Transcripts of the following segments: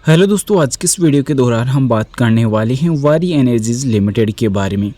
Hello दोस्तों, आज की इस वीडियो के दौरान हम बात करने वाले हैं वारी एनर्जीज लिमिटेड के बारे में।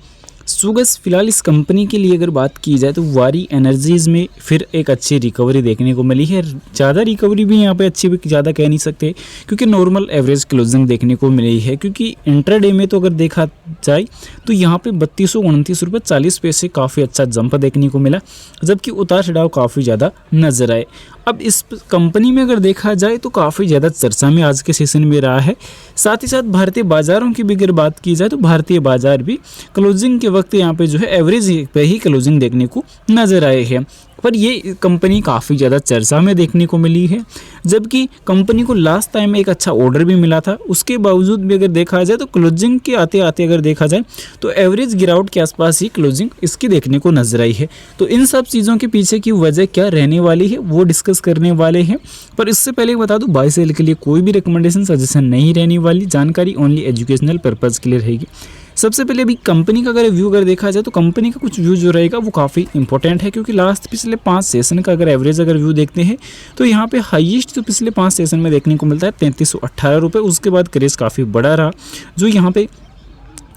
सो गाइस, फिलहाल इस कंपनी के लिए अगर बात की जाए तो वारी एनर्जीज में फिर एक अच्छी रिकवरी देखने को मिली है। ज़्यादा रिकवरी भी यहाँ पे अच्छी भी ज़्यादा कह नहीं सकते, क्योंकि नॉर्मल एवरेज क्लोजिंग देखने को मिली है। क्योंकि इंट्राडे में तो अगर देखा जाए तो यहाँ पे 3229.40 काफ़ी अच्छा जंप देखने को मिला, जबकि उतार चढ़ाव काफ़ी ज़्यादा नजर आए। अब इस कंपनी में अगर देखा जाए तो काफ़ी ज़्यादा चर्चा में आज के सेशन में रहा है। साथ ही साथ भारतीय बाज़ारों की भी अगर बात की जाए तो भारतीय बाज़ार भी क्लोजिंग के वक्त यहाँ पे जो है एवरेज पे ही क्लोजिंग देखने को नज़र आए हैं। पर ये कंपनी काफ़ी ज़्यादा चर्चा में देखने को मिली है, जबकि कंपनी को लास्ट टाइम एक अच्छा ऑर्डर भी मिला था। उसके बावजूद भी अगर देखा जाए तो क्लोजिंग के आते आते अगर देखा जाए तो एवरेज गिरावट के आसपास ही क्लोजिंग इसकी देखने को नजर आई है। तो इन सब चीज़ों के पीछे की वजह क्या रहने वाली है वो डिस्कस करने वाले हैं। पर इससे पहले बता दूं, बाय सेल के लिए कोई भी रिकमेंडेशन सजेशन नहीं रहने वाली, जानकारी ओनली एजुकेशनल पर्पज़ के लिए रहेगी। सबसे पहले अभी कंपनी का अगर व्यू अगर देखा जाए तो कंपनी का कुछ व्यू जो रहेगा वो काफ़ी इंपॉर्टेंट है, क्योंकि लास्ट पिछले 5 सेशन का अगर एवरेज अगर व्यू देखते हैं तो यहाँ पे हाईएस्ट तो पिछले 5 सेशन में देखने को मिलता है 3318 रुपये। उसके बाद क्रेज काफ़ी बड़ा रहा, जो यहाँ पे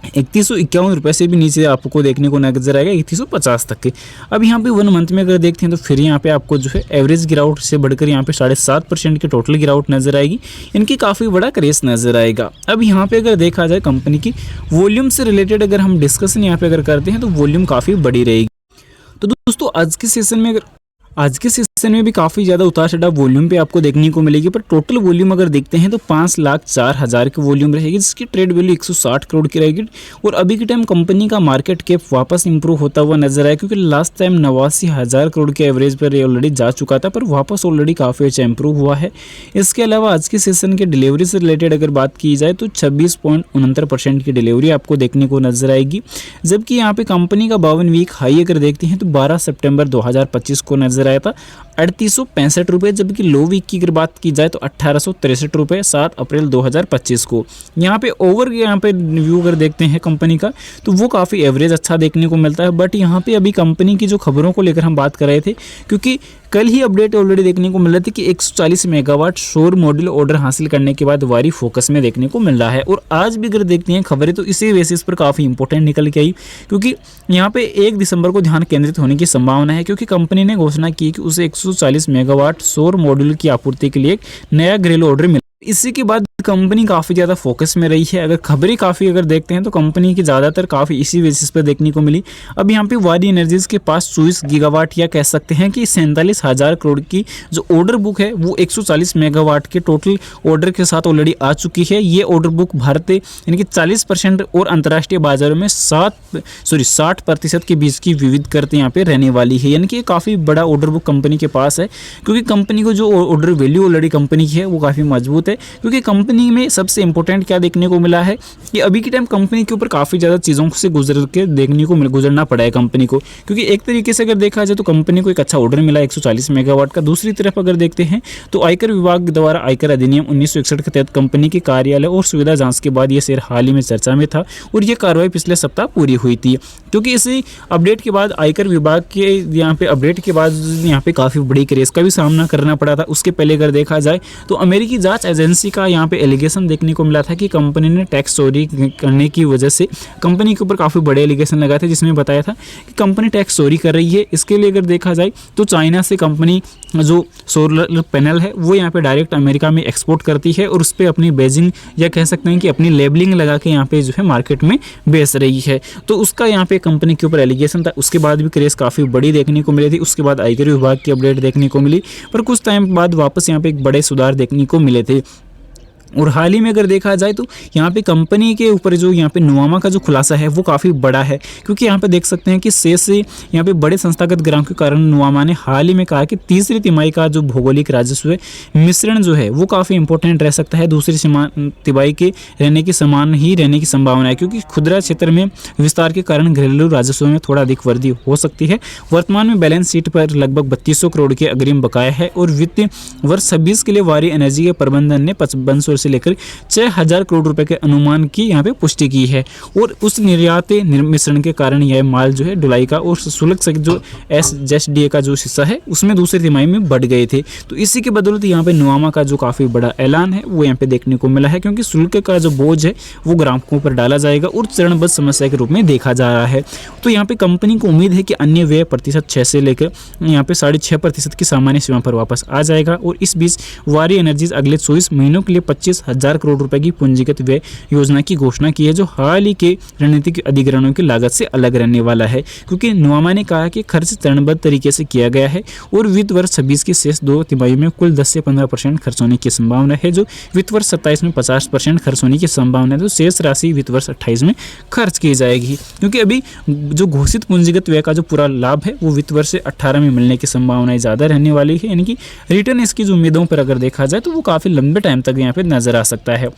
3151 रुपये से भी नीचे आपको देखने को नजर आएगा 3150 तक के। अब यहाँ पे 1 मंथ में अगर देखते हैं तो फिर यहाँ पे आपको जो है एवरेज गिरावट से बढ़कर यहाँ पे 7.5% की टोटल गिरावट नजर आएगी। इनकी काफ़ी बड़ा क्रेज नजर आएगा। अब यहाँ पे अगर देखा जाए कंपनी की वॉल्यूम से रिलेटेड अगर हम डिस्कशन यहाँ पे अगर करते हैं तो वॉल्यूम काफ़ी बड़ी रहेगी। तो दोस्तों, आज के सेशन में भी काफ़ी ज़्यादा उतार चढ़ाव वॉल्यूम पे आपको देखने को मिलेगी, पर टोटल वॉल्यूम अगर देखते हैं तो 5,04,000 की वॉल्यूम रहेगी, जिसकी ट्रेड वैल्यू 160 करोड़ की रहेगी। और अभी के टाइम कंपनी का मार्केट कैप वापस इंप्रूव होता हुआ नजर आया, क्योंकि लास्ट टाइम 89,000 करोड़ के एवरेज पर ऑलरेडी जा चुका था, पर वापस ऑलरेडी काफ़ी अच्छा इंप्रूव हुआ है। इसके अलावा आज के सेशन के डिलीवरी से रिलेटेड अगर बात की जाए तो 26.69% की डिलीवरी आपको देखने को नजर आएगी, जबकि यहाँ पे कंपनी का 52 वीक हाई अगर देखते हैं तो 12 सितंबर 2025 को नजर आया था 3865 रुपये, जबकि लो वीक की अगर बात की जाए तो 1863 रुपये 7 अप्रैल 2025 को। यहाँ पे यहाँ पे व्यू अगर देखते हैं कंपनी का तो वो काफ़ी एवरेज अच्छा देखने को मिलता है। बट यहाँ पे अभी कंपनी की जो खबरों को लेकर हम बात कर रहे थे, क्योंकि कल ही अपडेट ऑलरेडी देखने को मिल रहा था कि 140 मेगावाट सौर मॉड्यूल ऑर्डर हासिल करने के बाद वारी फोकस में देखने को मिल रहा है। और आज भी अगर देखते हैं खबरें तो इसी बेसिस पर काफ़ी इंपॉर्टेंट निकल के आई, क्योंकि यहाँ पे 1 दिसंबर को ध्यान केंद्रित होने की संभावना है, क्योंकि कंपनी ने घोषणा की कि उसे 140 मेगावाट सौर मॉड्यूल की आपूर्ति के लिए एक नया घरेलू ऑर्डर मिला। इसी के बाद कंपनी काफ़ी ज़्यादा फोकस में रही है। अगर खबरें काफ़ी अगर देखते हैं तो कंपनी की ज़्यादातर काफ़ी इसी बेसिस पर देखने को मिली। अब यहाँ पे वारी एनर्जीज के पास 24 गीगावाट या कह सकते हैं कि 47,000 करोड़ की जो ऑर्डर बुक है वो 140 मेगावाट के टोटल ऑर्डर के साथ ऑलरेडी आ चुकी है। ये ऑर्डर बुक भारत यानी कि 40% और अंतर्राष्ट्रीय बाजारों में 60% के बीच की विविध करते यहाँ पे रहने वाली है। यानी कि काफ़ी बड़ा ऑर्डर बुक कंपनी के पास है, क्योंकि कंपनी को जो ऑर्डर वैल्यू ऑलरेडी कंपनी की है वो काफ़ी मजबूत है। क्योंकि कंपनी में सबसे इंपॉर्टेंट क्या देखने को मिला है कि अभी के टाइम कंपनी के ऊपर काफ़ी ज़्यादा चीज़ों से गुजरना पड़ा है कंपनी को, क्योंकि एक तरीके से अगर देखा जाए तो कंपनी को एक अच्छा ऑर्डर मिला 140 मेगावाट का। दूसरी तरफ अगर देखते हैं तो आयकर विभाग द्वारा आयकर अधिनियम 1961 के तहत कंपनी के कार्यालय और सुविधा जांच के बाद ये शेयर हाल ही में चर्चा में था, और ये कार्रवाई पिछले सप्ताह पूरी हुई थी। क्योंकि इसी अपडेट के बाद आयकर विभाग के यहाँ पे अपडेट के बाद यहाँ पे काफ़ी बड़ी क्रेज का भी सामना करना पड़ा था। उसके पहले अगर देखा जाए तो अमेरिकी जांच एजेंसी का यहाँ पे एलिगेशन देखने को मिला था कि कंपनी ने टैक्स चोरी करने की वजह से कंपनी के ऊपर काफ़ी बड़े एलिगेशन लगाए थे, जिसमें बताया था कि कंपनी टैक्स चोरी कर रही है। इसके लिए अगर देखा जाए तो चाइना से कंपनी जो सोलर पैनल है वो यहाँ पे डायरेक्ट अमेरिका में एक्सपोर्ट करती है, और उस पर अपनी बेजिंग या कह सकते हैं कि अपनी लेबलिंग लगा के यहाँ पे जो है मार्केट में बेच रही है। तो उसका यहाँ पे कंपनी के ऊपर एलिगेशन था। उसके बाद भी क्रेज काफ़ी बड़ी देखने को मिली थी। उसके बाद आयकर विभाग की अपडेट देखने को मिली, पर कुछ टाइम बाद वापस यहाँ पे एक बड़े सुधार देखने को मिले थे। और हाल ही में अगर देखा जाए तो यहाँ पे कंपनी के ऊपर जो यहाँ पे नुवामा का जो खुलासा है वो काफ़ी बड़ा है, क्योंकि यहाँ पे देख सकते हैं कि शेष से यहाँ पे बड़े संस्थागत ग्राहकों के कारण नुवामा ने हाल ही में कहा कि तीसरी तिमाही का जो भौगोलिक राजस्व मिश्रण जो है वो काफ़ी इंपॉर्टेंट रह सकता है, दूसरी तिमाही के रहने की समान ही रहने की संभावना है, क्योंकि खुदरा क्षेत्र में विस्तार के कारण घरेलू राजस्व में थोड़ा अधिक वृद्धि हो सकती है। वर्तमान में बैलेंस शीट पर लगभग 3200 करोड़ के अग्रिम बकाया है, और वित्तीय वर्ष 26 के लिए वारी एनर्जी के प्रबंधन ने 5500 करोड़ से लेकर 6000 करोड़ रुपए के अनुमान की यहाँ पे पुष्टि की है। और उस निर्यात मिश्रण के कारण यह माल जो है ढुलाई का और शुल्क से जो SGSDA का जो हिस्सा है उसमें दूसरी तिमाही में बढ़ गए थे। तो इसी के बदौलत यहाँ पे नोवामा का जो काफ़ी बड़ा ऐलान है वो यहाँ पे देखने को मिला है, क्योंकि शुल्क का जो बोझ है वो ग्राहकों पर डाला जाएगा और चरणबद्ध समस्या के रूप में देखा जा रहा है। तो यहाँ पे कंपनी को उम्मीद है कि अन्य व्यय प्रतिशत 6 से लेकर यहाँ पे 6.5% की सामान्य सीमा पर वापस आ जाएगा। और इस बीच वारी एनर्जीज अगले 24 महीनों के लिए 25,000 करोड़ रुपए की पूंजीगत व्यय योजना की घोषणा की है, जो हाल ही के रणनीतिक अधिग्रहणों की लागत से अलग रहने वाला है। क्योंकि नोवामा ने कहा कि खर्च चरणबद्ध तरीके से किया गया है और वित्त वर्ष 26 के शेष 2 तिमाही में कुल 10 से 15% खर्च होने की संभावना है, जो वित्त वर्ष 27 में 50% खर्च होने की संभावना है। तो शेष राशि वित्त वर्ष 28 में खर्च की जाएगी, क्योंकि अभी जो घोषित पूंजीगत व्यय का जो पूरा लाभ है वो वित्त वर्ष 18 में मिलने की संभावनाएं ज़्यादा रहने वाली है। यानी कि रिटर्न इसकी जो उम्मीदों पर अगर देखा जाए तो वो काफ़ी लंबे टाइम तक यहाँ पे नजर आ सकता है।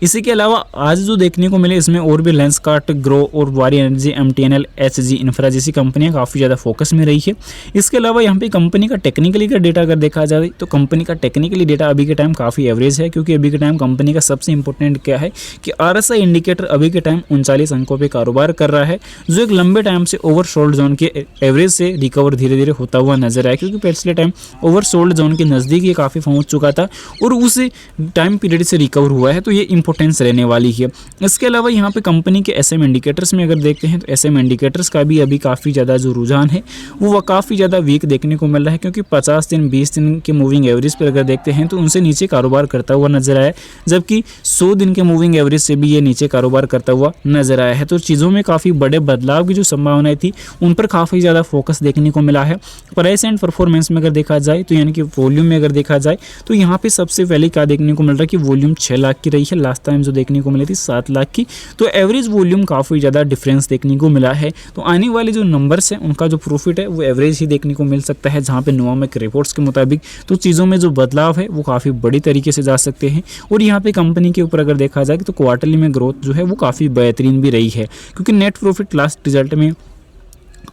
इसी के अलावा आज जो देखने को मिले इसमें और भी लेंसकार्ट, ग्रो और वारी एनर्जी, MTNL, HG इंफ्रा जैसी कंपनियां काफ़ी ज़्यादा फोकस में रही है। इसके अलावा यहाँ पे कंपनी का टेक्निकली का डेटा अगर देखा जाए तो कंपनी का टेक्निकली डेटा अभी के टाइम काफ़ी एवरेज है, क्योंकि अभी के टाइम कंपनी का सबसे इंपॉर्टेंट क्या है कि RSI इंडिकेटर अभी के टाइम 39 अंकों पर कारोबार कर रहा है, जो एक लंबे टाइम से ओवरसोल्ड जोन के एवरेज से रिकवर धीरे धीरे होता हुआ नजर आया, क्योंकि पिछले टाइम ओवरसोल्ड जोन के नज़दीक ये काफ़ी पहुँच चुका था और उस टाइम पीरियड से रिकवर हुआ है। तो ये इंपॉर्टेंस रहने वाली है। इसके अलावा यहाँ पे कंपनी के SM इंडिकेटर्स में अगर देखते हैं तो SM इंडिकेटर्स का भी अभी काफ़ी ज़्यादा जो रुझान है वो काफ़ी ज़्यादा वीक देखने को मिल रहा है, क्योंकि 50 दिन 20 दिन के मूविंग एवरेज पर अगर देखते हैं तो उनसे नीचे कारोबार करता हुआ नजर आया, जबकि 100 दिन के मूविंग एवरेज से भी ये नीचे कारोबार करता हुआ नजर आया है। तो चीज़ों में काफ़ी बड़े बदलाव की जो संभावनाएं थी उन पर काफ़ी ज़्यादा फोकस देखने को मिला है। प्राइस एंड परफॉर्मेंस में अगर देखा जाए तो यानी कि वॉल्यूम में अगर देखा जाए तो यहाँ पे सबसे पहले क्या देखने को मिल रहा है कि वॉल्यूम 6 लाख की रही है, लास्ट टाइम जो देखने को मिली थी 7 लाख की। तो एवरेज वॉल्यूम काफ़ी ज़्यादा डिफरेंस देखने को मिला है। तो आने वाले जो नंबर्स हैं उनका जो प्रॉफिट है वो एवरेज ही देखने को मिल सकता है, जहाँ पे नोवामा के रिपोर्ट्स के मुताबिक तो चीज़ों में जो बदलाव है वो काफ़ी बड़ी तरीके से जा सकते हैं। और यहाँ पे कंपनी के ऊपर अगर देखा जाए तो क्वार्टरली में ग्रोथ जो है वो काफ़ी बेहतरीन भी रही है, क्योंकि नेट प्रॉफिट लास्ट रिजल्ट में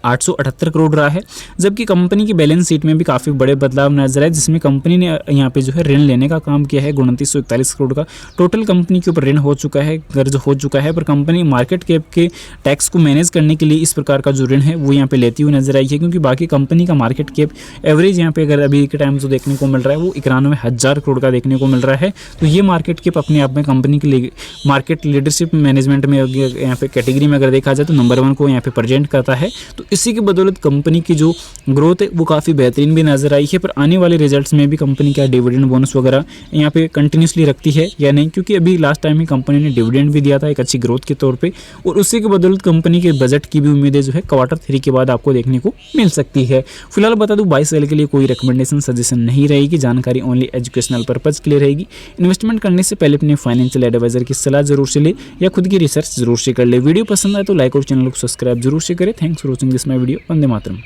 878 करोड़ रहा है, जबकि कंपनी की बैलेंस शीट में भी काफ़ी बड़े बदलाव नजर आए, जिसमें कंपनी ने यहाँ पे जो है ऋण लेने का काम किया है 2941 करोड़ का टोटल कंपनी के ऊपर ऋण हो चुका है, कर्ज हो चुका है। पर कंपनी मार्केट कैप के टैक्स को मैनेज करने के लिए इस प्रकार का जो ऋण है वो यहाँ पे लेती हुई नजर आई है, क्योंकि बाकी कंपनी का मार्केट कैप एवरेज यहाँ पे अगर अभी के टाइम जो देखने को मिल रहा है वो 91,000 करोड़ का देखने को मिल रहा है। तो ये मार्केट कैप अपने आप में कंपनी की मार्केट लीडरशिप मैनेजमेंट में यहाँ पे कैटेगरी में अगर देखा जाए तो नंबर 1 को यहाँ पे प्रेजेंट करता है। तो इसी की बदौलत कंपनी की जो ग्रोथ है वो काफ़ी बेहतरीन भी नजर आई है। पर आने वाले रिजल्ट्स में भी कंपनी क्या डिविडेंड बोनस वगैरह यहाँ पे कंटिन्यूसली रखती है या नहीं, क्योंकि अभी लास्ट टाइम ही कंपनी ने डिविडेंड भी दिया था एक अच्छी ग्रोथ के तौर पे, और उसी के बदौलत कंपनी के बजट की भी उम्मीदें जो है Q3 के बाद आपको देखने को मिल सकती है। फिलहाल बता दूं बाय सेल के लिए कोई रिकमेंडेशन सजेशन नहीं रहेगी, जानकारी ओनली एजुकेशनल पर्पज के लिए रहेगी। इन्वेस्टमेंट करने से पहले अपने फाइनेंशियल एडवाइजर की सलाह जरूर से ले या खुद की रिसर्च जरूर से कर ले। वीडियो पसंद आए तो लाइक और चैनल को सब्सक्राइब जरूर से करें। Thanks for watching this my video. Vande Mataram.